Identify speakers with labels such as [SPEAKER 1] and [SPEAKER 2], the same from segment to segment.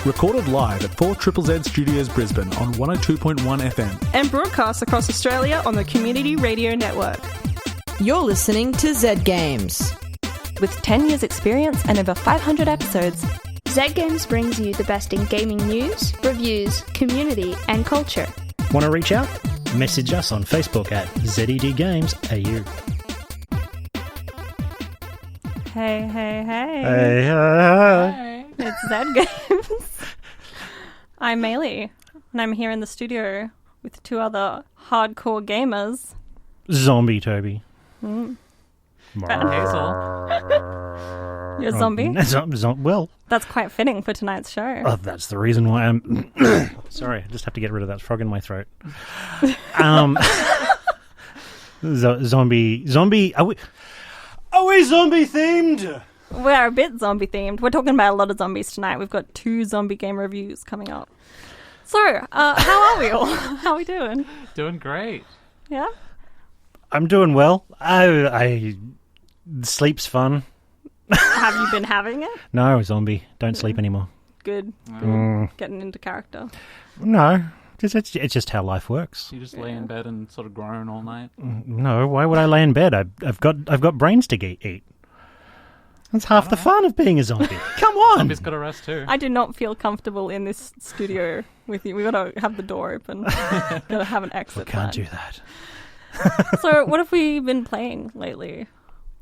[SPEAKER 1] Recorded live at 4ZZZ Studios Brisbane on 102.1 FM.
[SPEAKER 2] And broadcast across Australia on the Community Radio Network.
[SPEAKER 3] You're listening to Zed Games.
[SPEAKER 4] With 10 years experience and over 500 episodes,
[SPEAKER 5] Zed Games brings you the best in gaming news, reviews, community and culture.
[SPEAKER 6] Want to reach out? Message us on Facebook at ZedGamesAU.
[SPEAKER 4] Hey.
[SPEAKER 6] Hey.
[SPEAKER 4] It's Zed Games. I'm Maylee, and I'm here in the studio with two other hardcore gamers.
[SPEAKER 6] Zombie Toby.
[SPEAKER 4] Mm.
[SPEAKER 6] Hazel.
[SPEAKER 4] You're a zombie?
[SPEAKER 6] Well,
[SPEAKER 4] that's quite fitting for tonight's show.
[SPEAKER 6] Oh, that's the reason why I'm... Sorry, I just have to get rid of that frog in my throat. Zombie... Are we zombie-themed?
[SPEAKER 4] We're a bit zombie-themed. We're talking about a lot of zombies tonight. We've got 2 zombie game reviews coming up. So, how are we all? How are we doing?
[SPEAKER 7] Doing great.
[SPEAKER 4] Yeah?
[SPEAKER 6] I'm doing well. Sleep's fun.
[SPEAKER 4] Have you been having it?
[SPEAKER 6] No, zombie. Don't sleep anymore.
[SPEAKER 4] Good. Getting into character.
[SPEAKER 6] No. It's just how life works.
[SPEAKER 7] You just lay in bed and sort of groan all night?
[SPEAKER 6] No, why would I lay in bed? I've got brains to eat. That's half the fun of being a zombie. Come on!
[SPEAKER 7] Zombies got to rest too.
[SPEAKER 4] I do not feel comfortable in this studio with you. We've got to have the door open. Got to have an exit.
[SPEAKER 6] We can't do that.
[SPEAKER 4] So, what have we been playing lately?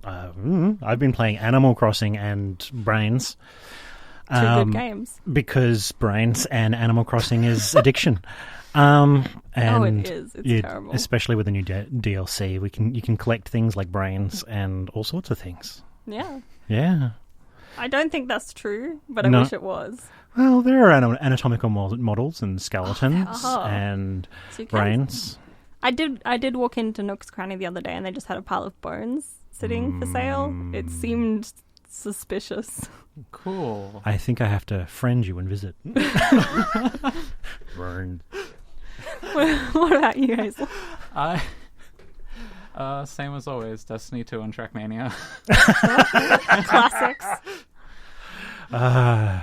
[SPEAKER 6] I've been playing Animal Crossing and Brains.
[SPEAKER 4] 2 good games.
[SPEAKER 6] Because Brains and Animal Crossing is addiction. And
[SPEAKER 4] it is. It's terrible.
[SPEAKER 6] Especially with the new DLC. You can collect things like brains and all sorts of things.
[SPEAKER 4] Yeah.
[SPEAKER 6] Yeah.
[SPEAKER 4] I don't think that's true, but I wish it was.
[SPEAKER 6] Well, there are anatomical models and skeletons and brains.
[SPEAKER 4] I did walk into Nook's Cranny the other day and they just had a pile of bones sitting for sale. It seemed suspicious.
[SPEAKER 7] Cool.
[SPEAKER 6] I think I have to friend you and visit. Burned.
[SPEAKER 4] What about you, Hazel?
[SPEAKER 7] Same as always, Destiny 2 and Trackmania.
[SPEAKER 4] Classics.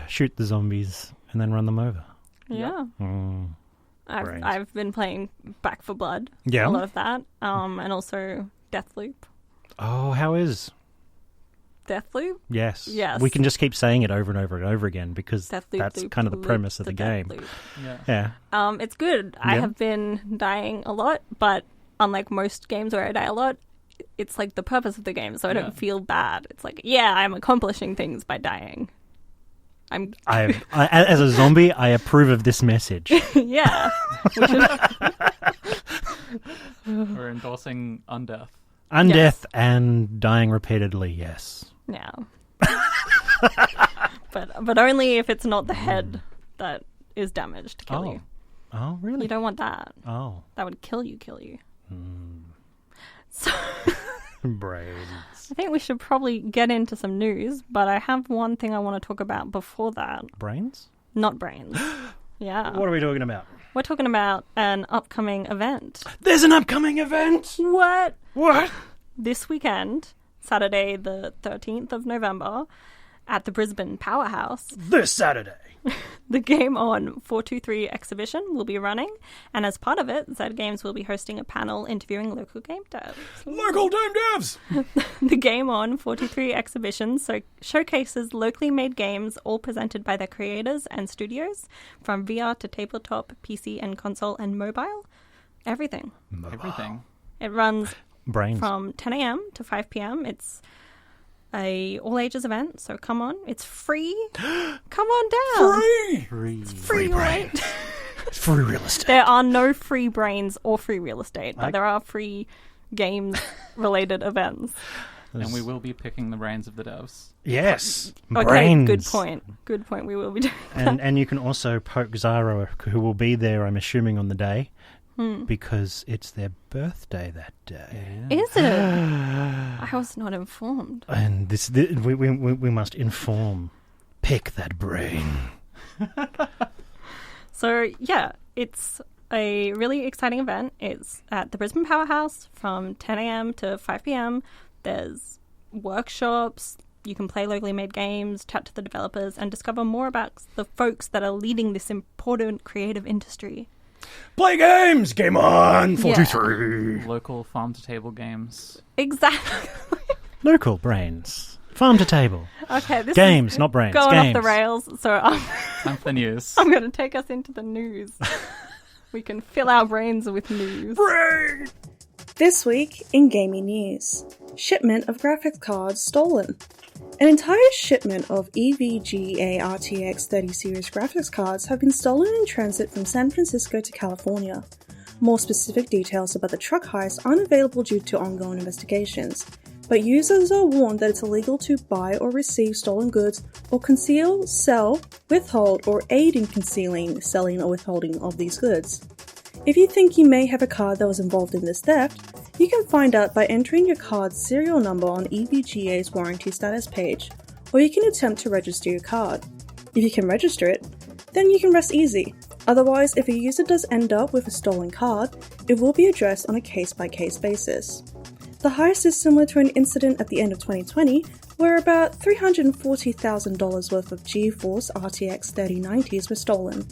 [SPEAKER 6] Shoot the zombies and then run them over.
[SPEAKER 4] Yeah. I've been playing Back 4 Blood.
[SPEAKER 6] Yeah.
[SPEAKER 4] A lot of that. And also Deathloop.
[SPEAKER 6] Oh, how is
[SPEAKER 4] Deathloop?
[SPEAKER 6] Yes.
[SPEAKER 4] Yes.
[SPEAKER 6] We can just keep saying it over and over and over again because that's kind of the premise of the game.
[SPEAKER 7] Yeah.
[SPEAKER 4] It's good. I have been dying a lot, but unlike most games where I die a lot, it's like the purpose of the game, so I don't feel bad. It's like, I'm accomplishing things by dying.
[SPEAKER 6] As a zombie, I approve of this message.
[SPEAKER 4] Yeah.
[SPEAKER 7] We're endorsing undeath.
[SPEAKER 6] Undeath and dying repeatedly, yes.
[SPEAKER 4] Yeah. but only if it's not the head that is damaged to kill you.
[SPEAKER 6] Oh, really?
[SPEAKER 4] You don't want that.
[SPEAKER 6] Oh.
[SPEAKER 4] That would kill you. So
[SPEAKER 6] brains.
[SPEAKER 4] I think we should probably get into some news, but I have one thing I want to talk about before that.
[SPEAKER 6] Brains?
[SPEAKER 4] Not brains. Yeah.
[SPEAKER 6] What are we talking about?
[SPEAKER 4] We're talking about an upcoming event.
[SPEAKER 6] There's an upcoming event?
[SPEAKER 4] What?
[SPEAKER 6] What?
[SPEAKER 4] This weekend, Saturday the 13th of November, at the Brisbane Powerhouse.
[SPEAKER 6] This Saturday.
[SPEAKER 4] The Game On 423 exhibition will be running, and as part of it, Zed Games will be hosting a panel interviewing local game devs.
[SPEAKER 6] Local game devs!
[SPEAKER 4] The Game On 423 exhibition showcases locally made games, all presented by their creators and studios, from VR to tabletop, PC and console and mobile. Everything.
[SPEAKER 7] Everything.
[SPEAKER 4] It runs
[SPEAKER 6] Brains.
[SPEAKER 4] From 10 a.m. to 5 p.m. It's a all-ages event, so come on. It's free. Come on down.
[SPEAKER 6] Free.
[SPEAKER 4] It's free rate.
[SPEAKER 6] Free real estate.
[SPEAKER 4] There are no free brains or free real estate, but there are free games-related events.
[SPEAKER 7] And we will be picking the brains of the devs.
[SPEAKER 6] Yes.
[SPEAKER 4] Okay,
[SPEAKER 6] brains.
[SPEAKER 4] good point. Good point. We will be doing that.
[SPEAKER 6] And you can also poke Zahra, who will be there, I'm assuming, on the day. Because it's their birthday that day.
[SPEAKER 4] Is it? I was not informed.
[SPEAKER 6] And we must inform. Pick that brain.
[SPEAKER 4] So, it's a really exciting event. It's at the Brisbane Powerhouse from 10 a.m. to 5 p.m. There's workshops, You can play locally made games, chat to the developers, and discover more about the folks that are leading this important creative industry.
[SPEAKER 6] Play games! Game on! 43!
[SPEAKER 7] Local farm-to-table games.
[SPEAKER 4] Exactly.
[SPEAKER 6] Local brains. Farm to table.
[SPEAKER 4] Okay, this
[SPEAKER 6] games,
[SPEAKER 4] is
[SPEAKER 6] not brains.
[SPEAKER 4] going
[SPEAKER 6] games.
[SPEAKER 4] off the rails. So
[SPEAKER 7] Time for the news.
[SPEAKER 4] I'm going to take us into the news. We can fill our brains with news.
[SPEAKER 6] Brain!
[SPEAKER 2] This week in gaming news, shipment of graphics cards stolen. An entire shipment of EVGA RTX 30 series graphics cards have been stolen in transit from San Francisco to California. More specific details about the truck heist aren't available due to ongoing investigations, but users are warned that it's illegal to buy or receive stolen goods or conceal, sell, withhold, or aid in concealing, selling, or withholding of these goods. If you think you may have a card that was involved in this theft, you can find out by entering your card's serial number on EVGA's warranty status page, or you can attempt to register your card. If you can register it, then you can rest easy. Otherwise, if a user does end up with a stolen card, it will be addressed on a case-by-case basis. The heist is similar to an incident at the end of 2020, where about $340,000 worth of GeForce RTX 3090s were stolen.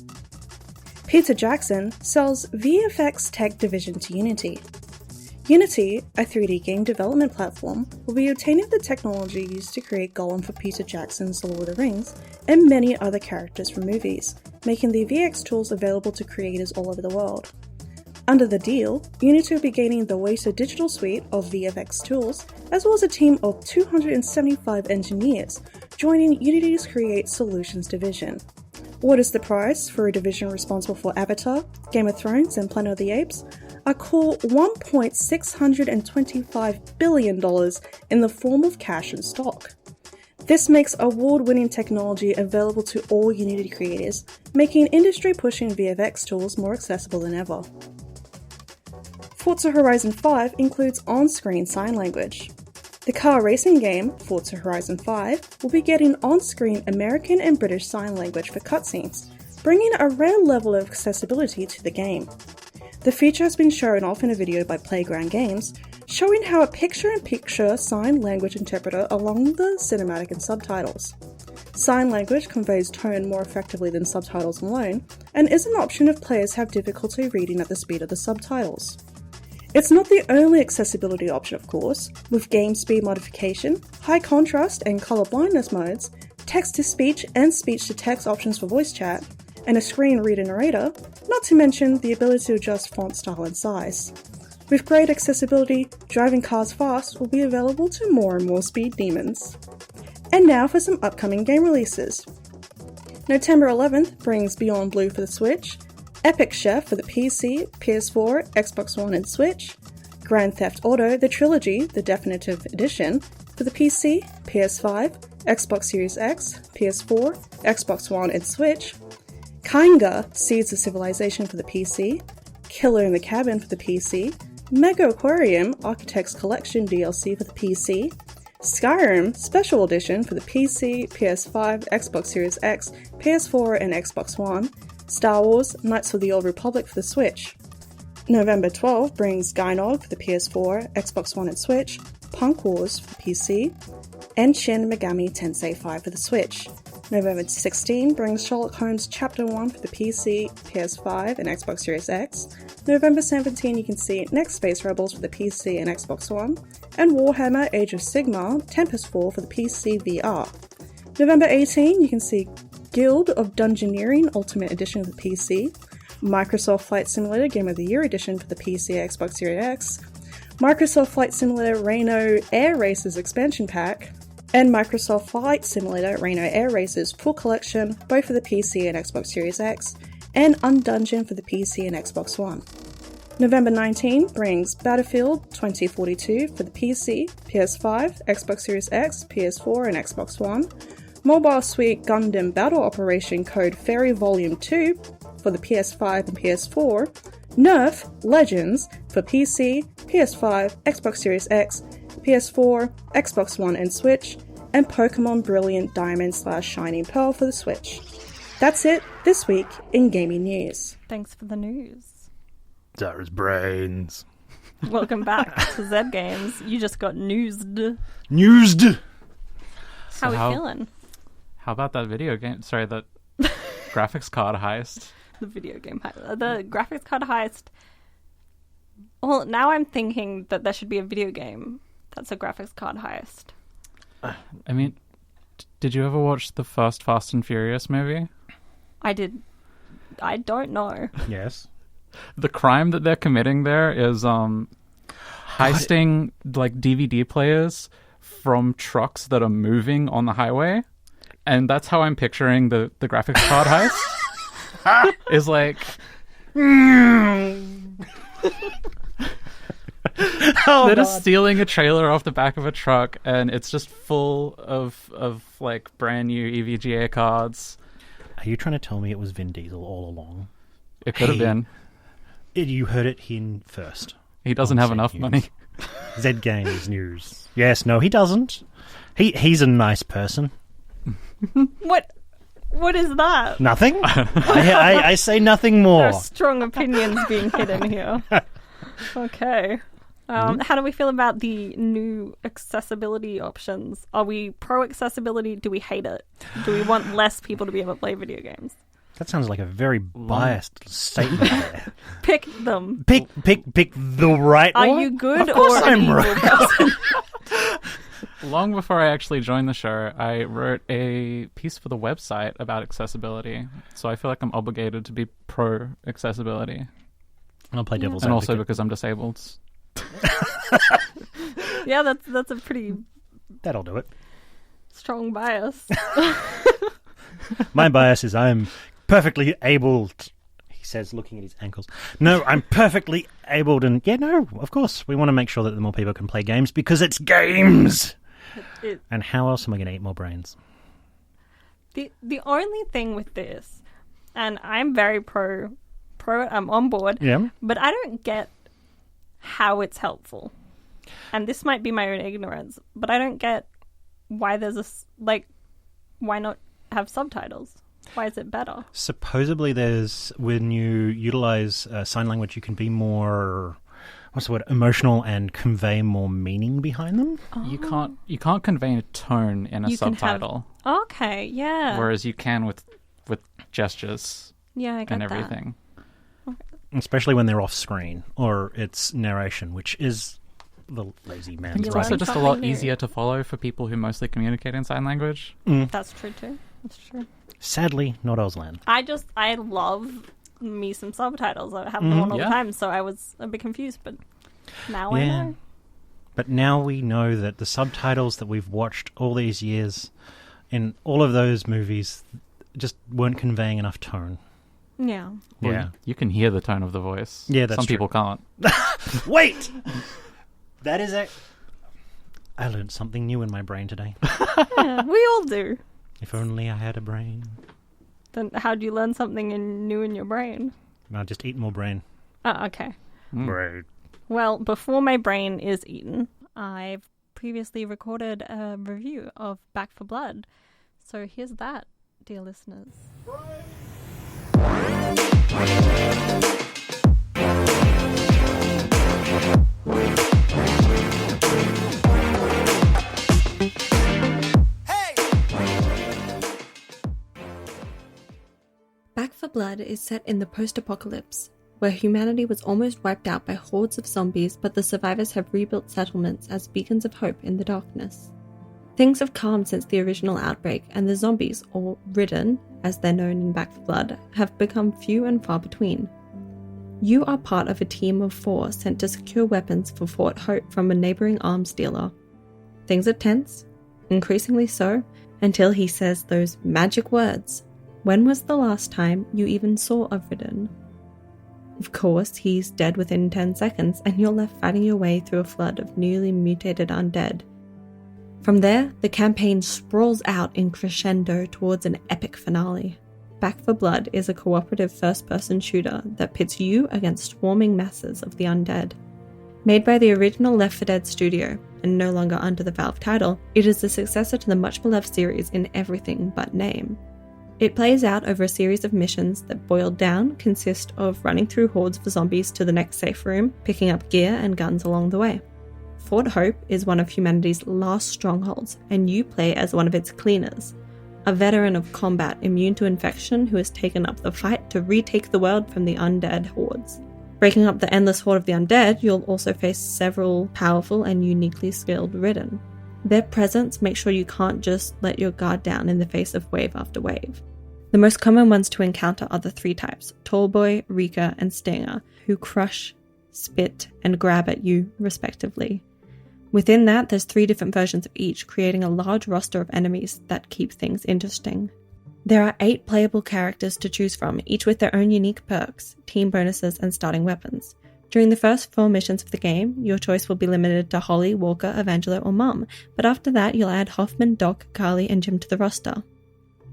[SPEAKER 2] Peter Jackson sells VFX tech division to Unity. Unity, a 3D game development platform, will be obtaining the technology used to create Gollum for Peter Jackson's The Lord of the Rings and many other characters from movies, making the VFX tools available to creators all over the world. Under the deal, Unity will be gaining the Waiter digital suite of VFX tools, as well as a team of 275 engineers, joining Unity's Create Solutions division. What is the price for a division responsible for Avatar, Game of Thrones, and Planet of the Apes? A cool $1.625 billion in the form of cash and stock. This makes award-winning technology available to all Unity creators, making industry-pushing VFX tools more accessible than ever. Forza Horizon 5 includes on-screen sign language. The car racing game, Forza Horizon 5, will be getting on-screen American and British Sign Language for cutscenes, bringing a rare level of accessibility to the game. The feature has been shown off in a video by Playground Games, showing how a picture-in-picture sign language interpreter along the cinematic and subtitles. Sign language conveys tone more effectively than subtitles alone, and is an option if players have difficulty reading at the speed of the subtitles. It's not the only accessibility option, of course, with game speed modification, high contrast and color blindness modes, text-to-speech and speech-to-text options for voice chat, and a screen reader narrator, not to mention the ability to adjust font style and size. With great accessibility, driving cars fast will be available to more and more speed demons. And now for some upcoming game releases. November 11th brings Beyond Blue for the Switch, Epic Chef for the PC, PS4, Xbox One and Switch, Grand Theft Auto The Trilogy, the Definitive Edition, for the PC, PS5, Xbox Series X, PS4, Xbox One and Switch, Kainga Seeds of Civilization for the PC, Killer in the Cabin for the PC, Mega Aquarium Architects Collection DLC for the PC, Skyrim Special Edition for the PC, PS5, Xbox Series X, PS4 and Xbox One, Star Wars Knights of the Old Republic for the Switch. November 12 brings Gynog for the PS4, Xbox One and Switch, Punk Wars for the PC, and Shin Megami Tensei 5 for the Switch. November 16 brings Sherlock Holmes Chapter 1 for the PC, PS5 and Xbox Series X. November 17 you can see Next Space Rebels for the PC and Xbox One, and Warhammer Age of Sigmar Tempest Fall for the PC VR. November 18 you can see Guild of Dungeoneering Ultimate Edition for the PC, Microsoft Flight Simulator Game of the Year Edition for the PC and Xbox Series X, Microsoft Flight Simulator Reno Air Races Expansion Pack, and Microsoft Flight Simulator Reno Air Races Full Collection, both for the PC and Xbox Series X, and Undungeon for the PC and Xbox One. November 19 brings Battlefield 2042 for the PC, PS5, Xbox Series X, PS4 and Xbox One, Mobile Suite Gundam Battle Operation Code Fairy Volume 2 for the PS5 and PS4, Nerf Legends for PC, PS5, Xbox Series X, PS4, Xbox One and Switch, and Pokemon Brilliant Diamond/Shining Pearl for the Switch. That's it this week in gaming news.
[SPEAKER 4] Thanks for the news.
[SPEAKER 6] Zahra's brains.
[SPEAKER 4] Welcome back to Zed Games. You just got newsed.
[SPEAKER 6] Newsed!
[SPEAKER 4] How are we feeling?
[SPEAKER 7] How about that video game? Sorry, that graphics card heist.
[SPEAKER 4] The video game heist. The graphics card heist. Well, now I'm thinking that there should be a video game that's a graphics card heist.
[SPEAKER 7] I mean, did you ever watch the first Fast and Furious movie?
[SPEAKER 4] I did. I don't know.
[SPEAKER 6] Yes.
[SPEAKER 7] The crime that they're committing there is heisting like DVD players from trucks that are moving on the highway, and that's how I'm picturing the graphics card heist. Is like. They're just stealing a trailer off the back of a truck, and it's just full of like brand new EVGA cards.
[SPEAKER 6] Are you trying to tell me it was Vin Diesel all along?
[SPEAKER 7] It could have been.
[SPEAKER 6] You heard it here first.
[SPEAKER 7] He doesn't have enough money.
[SPEAKER 6] Zed Games news. Yes, no, he doesn't. He's a nice person.
[SPEAKER 4] What is that?
[SPEAKER 6] Nothing. I say nothing more.
[SPEAKER 4] There are strong opinions being hidden here. Okay. How do we feel about the new accessibility options? Are we pro accessibility? Do we hate it? Do we want less people to be able to play video games?
[SPEAKER 6] That sounds like a very biased statement there.
[SPEAKER 4] Pick them.
[SPEAKER 6] Pick the right one.
[SPEAKER 4] Are you good
[SPEAKER 6] of course
[SPEAKER 4] or
[SPEAKER 6] I'm
[SPEAKER 4] an evil
[SPEAKER 6] right.
[SPEAKER 4] person?
[SPEAKER 7] Long before I actually joined the show, I wrote a piece for the website about accessibility. So I feel like I'm obligated to be pro accessibility.
[SPEAKER 6] I'll play devil's
[SPEAKER 7] and
[SPEAKER 6] advocate.
[SPEAKER 7] also because I'm disabled.
[SPEAKER 4] Yeah, that's a pretty
[SPEAKER 6] That'll do it.
[SPEAKER 4] strong bias.
[SPEAKER 6] My bias is I'm perfectly able, he says, looking at his ankles. No, I'm perfectly able, and yeah, no, of course. We want to make sure that the more people can play games because it's games. And how else am I going to eat more brains?
[SPEAKER 4] The only thing with this, and I'm very pro, I'm on board,
[SPEAKER 6] Yeah.
[SPEAKER 4] but I don't get how it's helpful. And this might be my own ignorance, but I don't get why there's why not have subtitles? Why is it better?
[SPEAKER 6] Supposedly when you utilize sign language, you can be more, what's the word, emotional and convey more meaning behind them.
[SPEAKER 4] Oh.
[SPEAKER 7] You can't convey a tone in a subtitle.
[SPEAKER 4] Okay, yeah.
[SPEAKER 7] Whereas you can with gestures
[SPEAKER 4] Yeah, I get
[SPEAKER 7] and
[SPEAKER 4] that.
[SPEAKER 7] everything.
[SPEAKER 6] Especially when they're off screen or it's narration, which is the lazy
[SPEAKER 7] I
[SPEAKER 6] man's
[SPEAKER 7] think it's
[SPEAKER 4] You
[SPEAKER 7] also
[SPEAKER 4] learn
[SPEAKER 7] just a
[SPEAKER 4] something
[SPEAKER 7] lot
[SPEAKER 4] new.
[SPEAKER 7] easier to follow for people who mostly communicate in sign language.
[SPEAKER 4] That's true too. That's true.
[SPEAKER 6] Sadly, not Auslan.
[SPEAKER 4] I love me some subtitles. I have them on all the
[SPEAKER 7] Yeah.
[SPEAKER 4] time, so I was a bit confused, but now I
[SPEAKER 6] Yeah.
[SPEAKER 4] know.
[SPEAKER 6] But now we know that the subtitles that we've watched all these years in all of those movies just weren't conveying enough tone.
[SPEAKER 4] Yeah.
[SPEAKER 7] Well,
[SPEAKER 6] Yeah.
[SPEAKER 7] you can hear the tone of the voice.
[SPEAKER 6] Yeah, that's
[SPEAKER 7] Some
[SPEAKER 6] true.
[SPEAKER 7] people can't.
[SPEAKER 6] Wait! That is I learned something new in my brain today.
[SPEAKER 4] Yeah, we all do.
[SPEAKER 6] If only I had a brain.
[SPEAKER 4] Then how do you learn something new in your brain?
[SPEAKER 6] I'll just eat more brain.
[SPEAKER 4] Oh, okay.
[SPEAKER 6] Brain.
[SPEAKER 4] Well, before my brain is eaten, I've previously recorded a review of Back for Blood. So here's that, dear listeners. Back for Blood is set in the post-apocalypse, where humanity was almost wiped out by hordes of zombies, but the survivors have rebuilt settlements as beacons of hope in the darkness. Things have calmed since the original outbreak, and the zombies, or Ridden, as they're known in Back for Blood, have become few and far between. You are part of a team of 4 sent to secure weapons for Fort Hope from a neighbouring arms dealer. Things are tense, increasingly so, until he says those magic words. When was the last time you even saw a Ridden? Of course, he's dead within 10 seconds, and you're left fighting your way through a flood of newly mutated undead. From there, the campaign sprawls out in crescendo towards an epic finale. Back for Blood is a cooperative first-person shooter that pits you against swarming masses of the undead. Made by the original Left 4 Dead studio, and no longer under the Valve title, it is the successor to the much-beloved series in everything but name. It plays out over a series of missions that, boiled down, consist of running through hordes of zombies to the next safe room, picking up gear and guns along the way. Fort Hope is one of humanity's last strongholds, and you play as one of its cleaners, a veteran of combat immune to infection who has taken up the fight to retake the world from the undead hordes. Breaking up the endless horde of the undead, you'll also face several powerful and uniquely skilled Ridden. Their presence makes sure you can't just let your guard down in the face of wave after wave. The most common ones to encounter are the 3 types, Tallboy, Reeker, and Stinger, who crush, spit, and grab at you, respectively. Within that, there's 3 different versions of each, creating a large roster of enemies that keep things interesting. There are 8 playable characters to choose from, each with their own unique perks, team bonuses, and starting weapons. During the first 4 missions of the game, your choice will be limited to Holly, Walker, Evangelo, or Mum, but after that you'll add Hoffman, Doc, Carly, and Jim to the roster.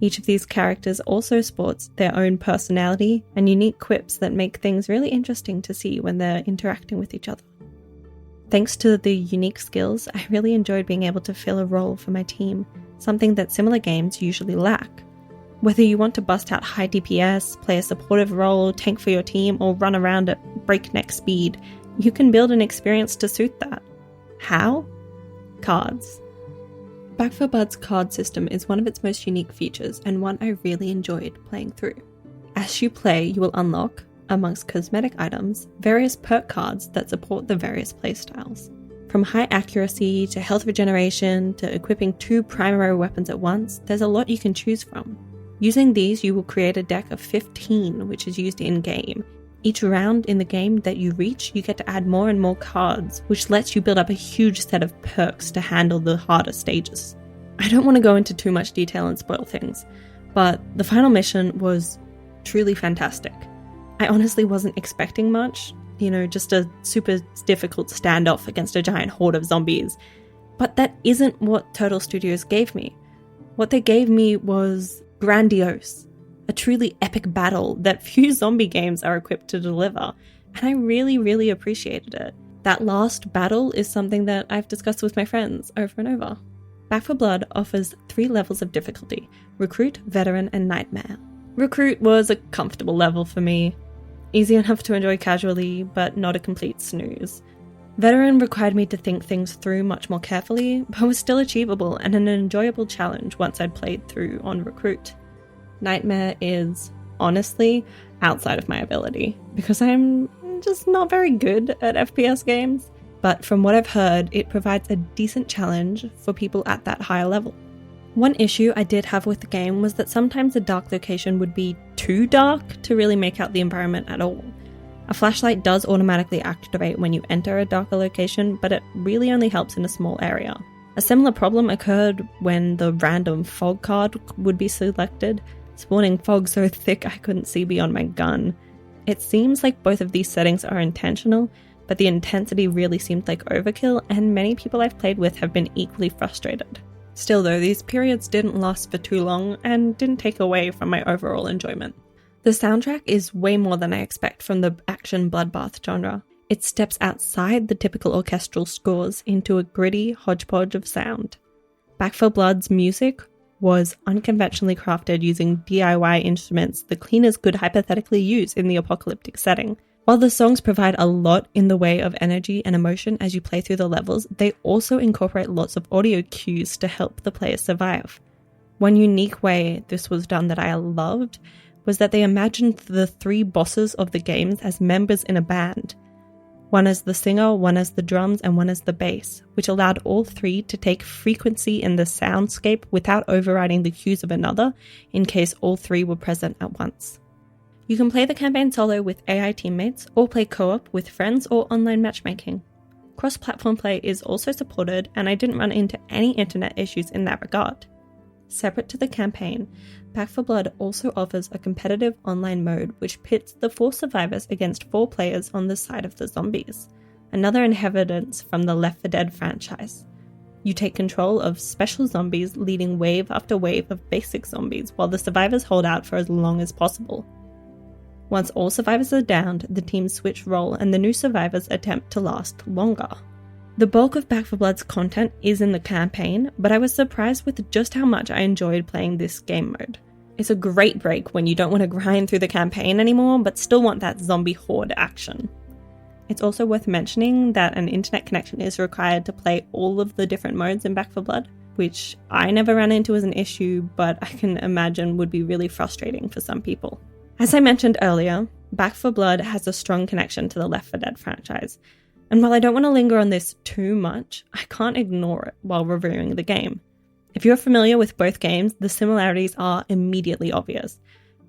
[SPEAKER 4] Each of these characters also sports their own personality and unique quips that make things really interesting to see when they're interacting with each other. Thanks to the unique skills, I really enjoyed being able to fill a role for my team, something that similar games usually lack. Whether you want to bust out high DPS, play a supportive role, tank for your team, or run around at breakneck speed, you can build an experience to suit that. How? Cards. Back 4 Blood's card system is one of its most unique features and one I really enjoyed playing through. As you play, you will unlock, amongst cosmetic items, various perk cards that support the various playstyles. From high accuracy to health regeneration to equipping 2 primary weapons at once, there's a lot you can choose from. Using these, you will create a deck of 15, which is used in-game. Each round in the game that you reach, you get to add more and more cards, which lets you build up a huge set of perks to handle the harder stages. I don't want to go into too much detail and spoil things, but the final mission was truly fantastic. I honestly wasn't expecting much, just a super difficult standoff against a giant horde of zombies, but that isn't what Turtle Studios gave me. What they gave me was grandiose. A truly epic battle that few zombie games are equipped to deliver, and I really, really appreciated it. That last battle is something that I've discussed with my friends over and over. Back 4 Blood offers 3 levels of difficulty: Recruit, Veteran, and Nightmare. Recruit was a comfortable level for me. Easy enough to enjoy casually, but not a complete snooze. Veteran required me to think things through much more carefully, but was still achievable and an enjoyable challenge once I'd played through on Recruit. Nightmare is, honestly, outside of my ability, because I'm just not very good at FPS games, but from what I've heard, it provides a decent challenge for people at that higher level. One issue I did have with the game was that sometimes a dark location would be too dark to really make out the environment at all. A flashlight does automatically activate when you enter a darker location, but it really only helps in a small area. A similar problem occurred when the random fog card would be selected, spawning fog so thick I couldn't see beyond my gun. It seems like both of these settings are intentional, but the intensity really seemed like overkill, and many people I've played with have been equally frustrated. Still though, these periods didn't last for too long and didn't take away from my overall enjoyment. The soundtrack is way more than I expect from the action bloodbath genre. It steps outside the typical orchestral scores into a gritty hodgepodge of sound. Back 4 Blood's music was unconventionally crafted using DIY instruments the cleaners could hypothetically use in the apocalyptic setting. While the songs provide a lot in the way of energy and emotion as you play through the levels, they also incorporate lots of audio cues to help the players survive. One unique way this was done that I loved was that they imagined the 3 bosses of the games as members in a band. One as the singer, one as the drums, and one as the bass, which allowed all 3 to take frequency in the soundscape without overriding the cues of another, in case all 3 were present at once. You can play the campaign solo with AI teammates, or play co-op with friends or online matchmaking. Cross-platform play is also supported, and I didn't run into any internet issues in that regard. Separate to the campaign, Back 4 Blood also offers a competitive online mode which pits the 4 survivors against 4 players on the side of the zombies, another inheritance from the Left 4 Dead franchise. You take control of special zombies, leading wave after wave of basic zombies while the survivors hold out for as long as possible. Once all survivors are downed, the teams switch role and the new survivors attempt to last longer. The bulk of Back 4 Blood's content is in the campaign, but I was surprised with just how much I enjoyed playing this game mode. It's a great break when you don't want to grind through the campaign anymore, but still want that zombie horde action. It's also worth mentioning that an internet connection is required to play all of the different modes in Back 4 Blood, which I never ran into as an issue, but I can imagine would be really frustrating for some people. As I mentioned earlier, Back 4 Blood has a strong connection to the Left 4 Dead franchise, and while I don't want to linger on this too much, I can't ignore it while reviewing the game. If you're familiar with both games, the similarities are immediately obvious.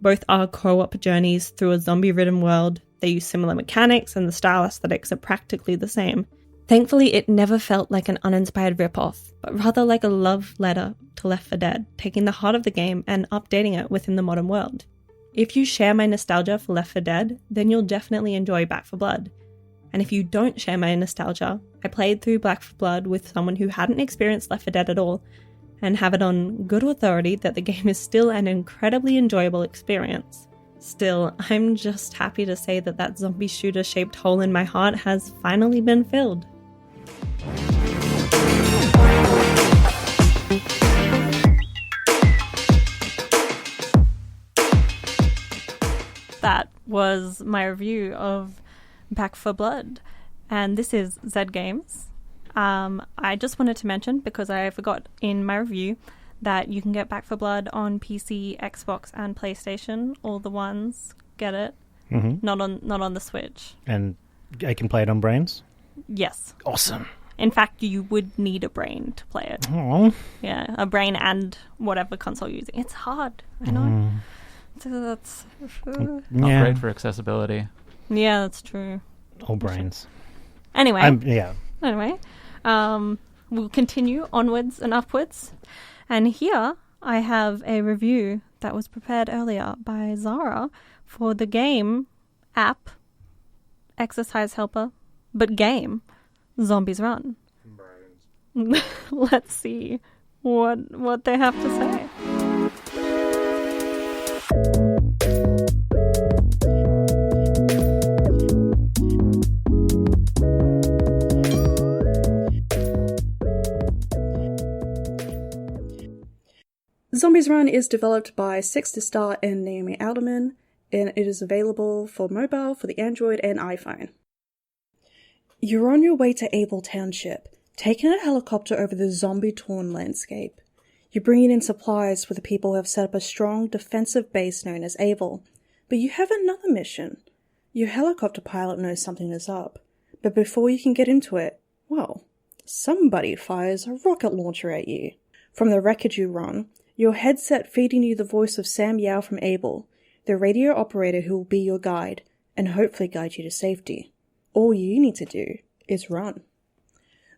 [SPEAKER 4] Both are co-op journeys through a zombie-ridden world. They use similar mechanics and the style aesthetics are practically the same. Thankfully, it never felt like an uninspired ripoff, but rather like a love letter to Left 4 Dead, taking the heart of the game and updating it within the modern world. If you share my nostalgia for Left 4 Dead, then you'll definitely enjoy Back 4 Blood. And if you don't share my nostalgia, I played through Back 4 Blood with someone who hadn't experienced Left 4 Dead at all, and have it on good authority that the game is still an incredibly enjoyable experience. Still, I'm just happy to say that that zombie shooter-shaped hole in my heart has finally been filled. That was my review of Back 4 Blood, and this is Zed Games. I just wanted to mention, because I forgot in my review, that you can get Back 4 Blood on PC, Xbox, and PlayStation. All the ones get it.
[SPEAKER 6] Mm-hmm.
[SPEAKER 4] Not on the Switch.
[SPEAKER 6] And I can play it on brains?
[SPEAKER 4] Yes.
[SPEAKER 6] Awesome.
[SPEAKER 4] In fact, you would need a brain to play it.
[SPEAKER 6] Aww.
[SPEAKER 4] Yeah, a brain and whatever console you're using. It's hard, I know. So that's
[SPEAKER 7] Not great for accessibility.
[SPEAKER 4] Yeah, that's true.
[SPEAKER 6] All brains.
[SPEAKER 4] Anyway.
[SPEAKER 6] Anyway,
[SPEAKER 4] we'll continue onwards and upwards. And here I have a review that was prepared earlier by Zahra for the game app, exercise helper, but game, Zombies Run. Let's see what they have to say.
[SPEAKER 2] Zombies Run is developed by Six to Star and Naomi Alderman, and it is available for mobile for the Android and iPhone. You're on your way to Able Township, taking a helicopter over the zombie-torn landscape. You're bringing in supplies for the people who have set up a strong defensive base known as Able, but you have another mission. Your helicopter pilot knows something is up, but before you can get into it, well, somebody fires a rocket launcher at you. From the wreckage you run, your headset feeding you the voice of Sam Yao from Able, the radio operator who will be your guide, and hopefully guide you to safety. All you need to do is run.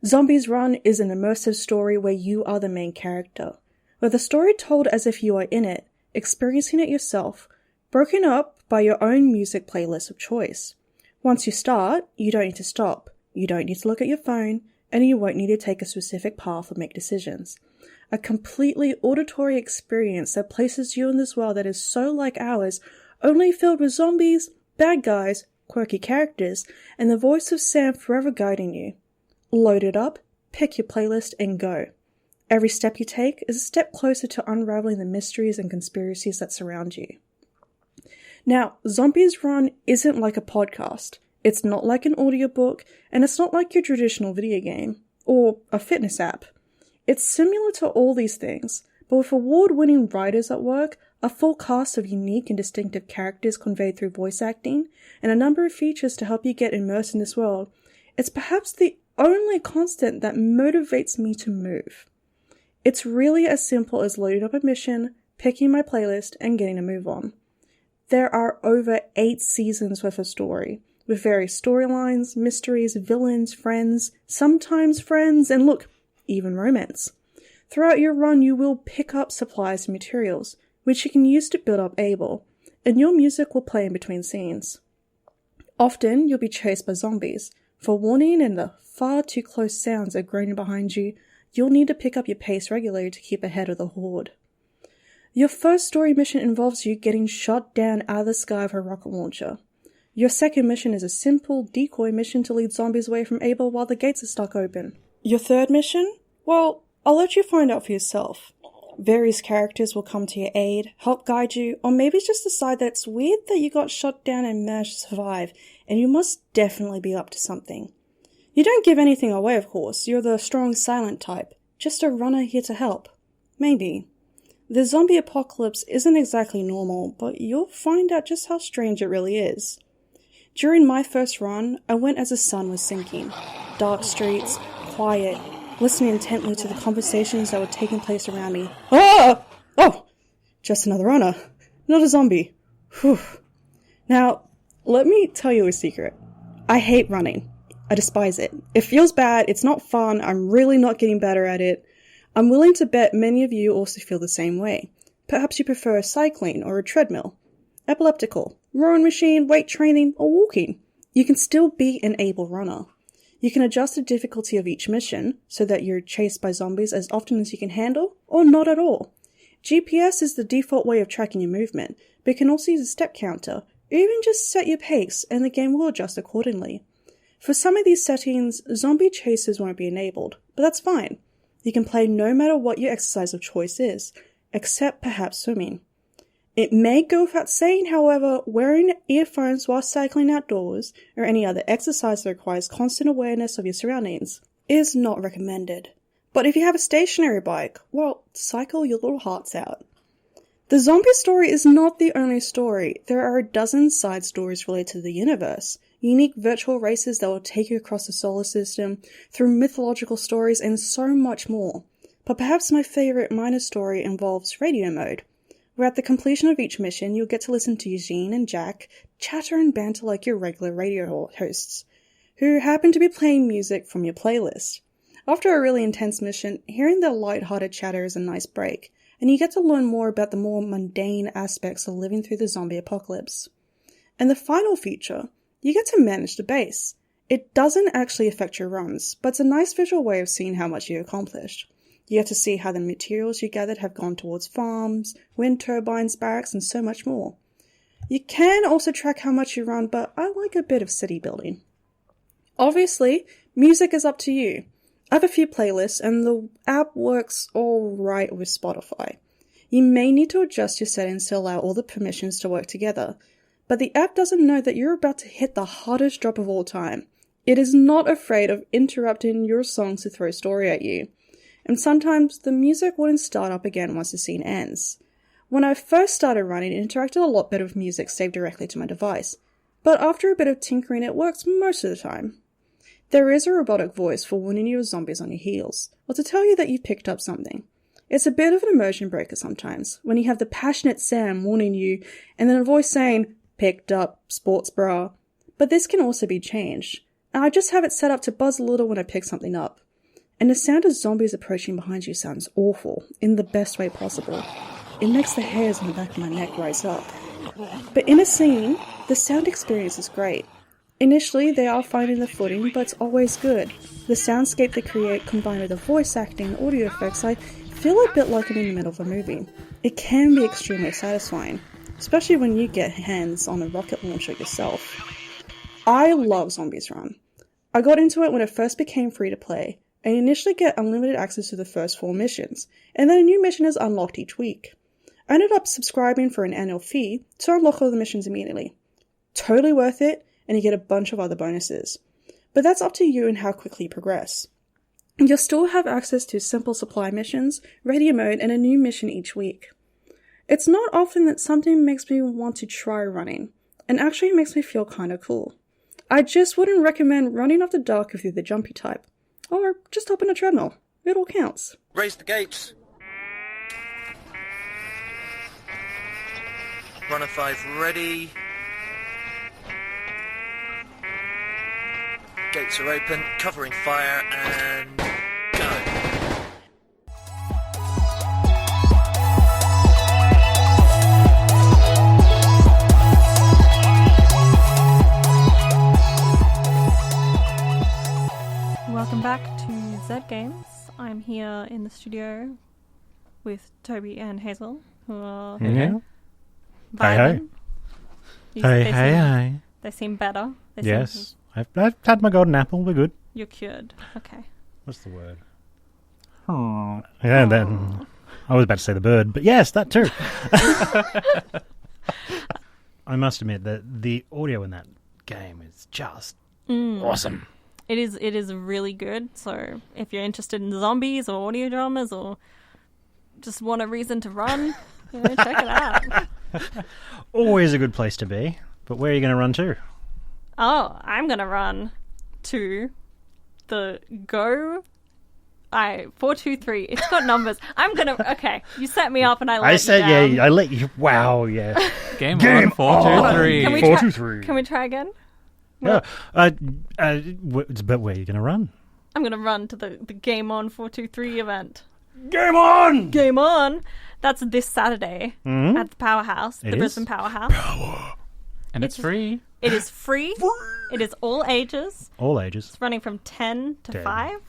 [SPEAKER 2] Zombies Run is an immersive story where you are the main character, with the story told as if you are in it, experiencing it yourself, broken up by your own music playlist of choice. Once you start, you don't need to stop, you don't need to look at your phone, and you won't need to take a specific path or make decisions. A completely auditory experience that places you in this world that is so like ours, only filled with zombies, bad guys, quirky characters, and the voice of Sam forever guiding you. Load it up, pick your playlist, and go. Every step you take is a step closer to unraveling the mysteries and conspiracies that surround you. Now, Zombies Run isn't like a podcast. It's not like an audiobook, and it's not like your traditional video game, or a fitness app. It's similar to all these things, but with award-winning writers at work, a full cast of unique and distinctive characters conveyed through voice acting, and a number of features to help you get immersed in this world. It's perhaps the only constant that motivates me to move. It's really as simple as loading up a mission, picking my playlist, and getting a move on. There are over 8 seasons worth of story, with various storylines, mysteries, villains, friends, sometimes friends, and look, even romance. Throughout your run, you will pick up supplies and materials, which you can use to build up Able, and your music will play in between scenes. Often, you'll be chased by zombies. For warning and the far too close sounds of groaning behind you, you'll need to pick up your pace regularly to keep ahead of the horde. Your first story mission involves you getting shot down out of the sky with a rocket launcher. Your second mission is a simple decoy mission to lead zombies away from Able while the gates are stuck open. Your third mission? Well, I'll let you find out for yourself. Various characters will come to your aid, help guide you, or maybe just decide that it's weird that you got shot down and managed to survive, and you must definitely be up to something. You don't give anything away, of course. You're the strong, silent type. Just a runner here to help. Maybe. The zombie apocalypse isn't exactly normal, but you'll find out just how strange it really is. During my first run, I went as the sun was sinking. Dark streets, quiet, listening intently to the conversations that were taking place around me. Ah! Oh! Just another runner. Not a zombie. Whew. Now, let me tell you a secret. I hate running. I despise it. It feels bad, it's not fun, I'm really not getting better at it. I'm willing to bet many of you also feel the same way. Perhaps you prefer cycling or a treadmill, epileptical, rowing machine, weight training, or walking. You can still be an able runner. You can adjust the difficulty of each mission so that you're chased by zombies as often as you can handle, or not at all. GPS is the default way of tracking your movement, but you can also use a step counter, or even just set your pace and the game will adjust accordingly. For some of these settings, zombie chases won't be enabled, but that's fine. You can play no matter what your exercise of choice is, except perhaps swimming. It may go without saying, however, wearing earphones while cycling outdoors, or any other exercise that requires constant awareness of your surroundings, is not recommended. But if you have a stationary bike, well, cycle your little hearts out. The zombie story is not the only story. There are a dozen side stories related to the universe. Unique virtual races that will take you across the solar system, through mythological stories, and so much more. But perhaps my favorite minor story involves radio mode, where at the completion of each mission you'll get to listen to Eugene and Jack chatter and banter like your regular radio hosts, who happen to be playing music from your playlist. After a really intense mission, hearing their light-hearted chatter is a nice break, and you get to learn more about the more mundane aspects of living through the zombie apocalypse. And the final feature, you get to manage the base. It doesn't actually affect your runs, but it's a nice visual way of seeing how much you accomplished. You get to see how the materials you gathered have gone towards farms, wind turbines, barracks, and so much more. You can also track how much you run, but I like a bit of city building. Obviously, music is up to you. I have a few playlists, and the app works alright with Spotify. You may need to adjust your settings to allow all the permissions to work together, but the app doesn't know that you're about to hit the hardest drop of all time. It is not afraid of interrupting your songs to throw story at you. And sometimes the music wouldn't start up again once the scene ends. When I first started running, it interacted a lot better with music saved directly to my device, but after a bit of tinkering it works most of the time. There is a robotic voice for warning you of zombies on your heels, or to tell you that you've picked up something. It's a bit of an immersion breaker sometimes, when you have the passionate Sam warning you, and then a voice saying, "Picked up, sports bra." But this can also be changed, and I just have it set up to buzz a little when I pick something up. And the sound of zombies approaching behind you sounds awful, in the best way possible. It makes the hairs on the back of my neck rise up. But in a scene, the sound experience is great. Initially, they are finding their footing, but it's always good. The soundscape they create, combined with the voice acting and audio effects, I feel a bit like I'm in the middle of a movie. It can be extremely satisfying, especially when you get hands on a rocket launcher yourself. I love Zombies Run. I got into it when it first became free to play, and you initially get unlimited access to the first 4 missions, and then a new mission is unlocked each week. I ended up subscribing for an annual fee to unlock all the missions immediately. Totally worth it, and you get a bunch of other bonuses. But that's up to you and how quickly you progress. You'll still have access to simple supply missions, radio mode, and a new mission each week. It's not often that something makes me want to try running, and actually makes me feel kinda cool. I just wouldn't recommend running after dark if you're the jumpy type. Or just hop on a treadmill. It all counts.
[SPEAKER 8] Raise the gates. Runner 5 ready. Gates are open, covering fire, and go.
[SPEAKER 4] Welcome back to Zed Games. I'm here in the studio with Toby and Hazel, who are
[SPEAKER 6] Yeah.
[SPEAKER 4] vibing.
[SPEAKER 6] Hey.
[SPEAKER 4] They seem better.
[SPEAKER 6] Yes. I've had my golden apple. We're good.
[SPEAKER 4] You're cured. Okay.
[SPEAKER 6] What's the word?
[SPEAKER 7] Oh.
[SPEAKER 6] Yeah, then. I was about to say the bird, but yes, that too. I must admit that the audio in that game is just awesome.
[SPEAKER 4] It is really good. So if you're interested in zombies or audio dramas or just want a reason to run, check it out.
[SPEAKER 6] Always a good place to be. But where are you going to run to?
[SPEAKER 4] Oh, I'm going to run to the Go 423. It's got numbers. Okay, you set me up and I let you down.
[SPEAKER 6] Yeah, I let you. Wow, yeah.
[SPEAKER 7] Game on 423.
[SPEAKER 6] 423.
[SPEAKER 4] Can we try again?
[SPEAKER 6] Yeah. But where are you going to run?
[SPEAKER 4] I'm going to run to the Game On 423 event.
[SPEAKER 6] Game on!
[SPEAKER 4] Game on! That's this Saturday at the Powerhouse, the Brisbane Powerhouse.
[SPEAKER 7] And it's free.
[SPEAKER 4] It is free. It is all ages.
[SPEAKER 6] All ages.
[SPEAKER 4] It's running from 10 to 5.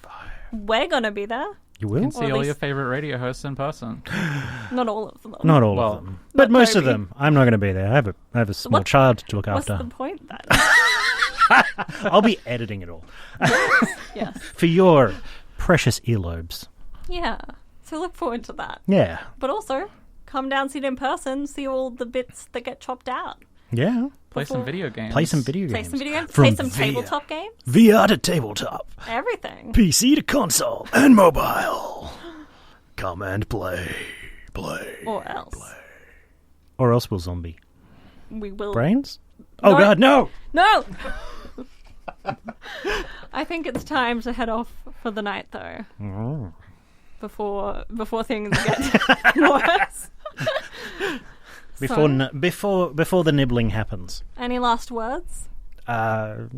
[SPEAKER 4] We're going to be there.
[SPEAKER 6] You will?
[SPEAKER 7] You can see all your favourite radio hosts in person.
[SPEAKER 4] Not all of them.
[SPEAKER 6] Not all of them. But most
[SPEAKER 4] Toby.
[SPEAKER 6] of them. I'm not going to be there. I have a small child to look after.
[SPEAKER 4] What's the point then?
[SPEAKER 6] I'll be editing it all.
[SPEAKER 4] Yes.
[SPEAKER 6] For your precious earlobes.
[SPEAKER 4] Yeah. So look forward to that.
[SPEAKER 6] Yeah.
[SPEAKER 4] But also, come down, see it in person, see all the bits that get chopped out.
[SPEAKER 6] Yeah.
[SPEAKER 7] Play some video games.
[SPEAKER 6] Play some video
[SPEAKER 4] Play
[SPEAKER 6] games.
[SPEAKER 4] some video games.
[SPEAKER 6] From
[SPEAKER 4] Play some
[SPEAKER 6] VR.
[SPEAKER 4] tabletop games.
[SPEAKER 1] VR to tabletop,
[SPEAKER 4] Everything.
[SPEAKER 1] PC to console, and mobile. Come and play.
[SPEAKER 4] Or else.
[SPEAKER 6] Or else we'll zombie.
[SPEAKER 4] We will.
[SPEAKER 6] Brains? Oh,
[SPEAKER 4] No.
[SPEAKER 6] God, no!
[SPEAKER 4] No! I think it's time to head off for the night, though.
[SPEAKER 6] Oh.
[SPEAKER 4] Before things get worse.
[SPEAKER 6] Before the nibbling happens.
[SPEAKER 4] Any last words?
[SPEAKER 6] Our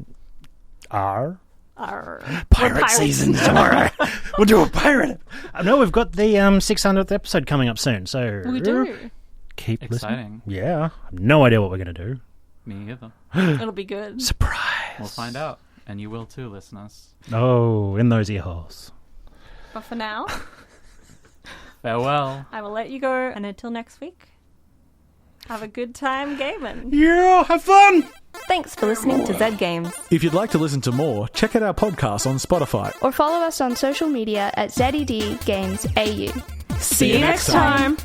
[SPEAKER 1] Pirate season tomorrow. We'll do a pirate.
[SPEAKER 6] No, we've got the 600th episode coming up soon, so
[SPEAKER 4] We do.
[SPEAKER 6] keep
[SPEAKER 7] Exciting.
[SPEAKER 6] listening. Yeah, I have no idea what we're going to do.
[SPEAKER 7] Me either.
[SPEAKER 4] It'll be good.
[SPEAKER 6] Surprise!
[SPEAKER 7] We'll find out. And you will too, listeners.
[SPEAKER 6] Oh, in those ear holes.
[SPEAKER 4] But for now,
[SPEAKER 7] Farewell.
[SPEAKER 4] I will let you go. And until next week, have a good time gaming.
[SPEAKER 6] Yeah, have fun!
[SPEAKER 4] Thanks for listening to Zed Games.
[SPEAKER 1] If you'd like to listen to more, check out our podcast on Spotify.
[SPEAKER 5] Or follow us on social media at ZED Games AU.
[SPEAKER 4] See you next time.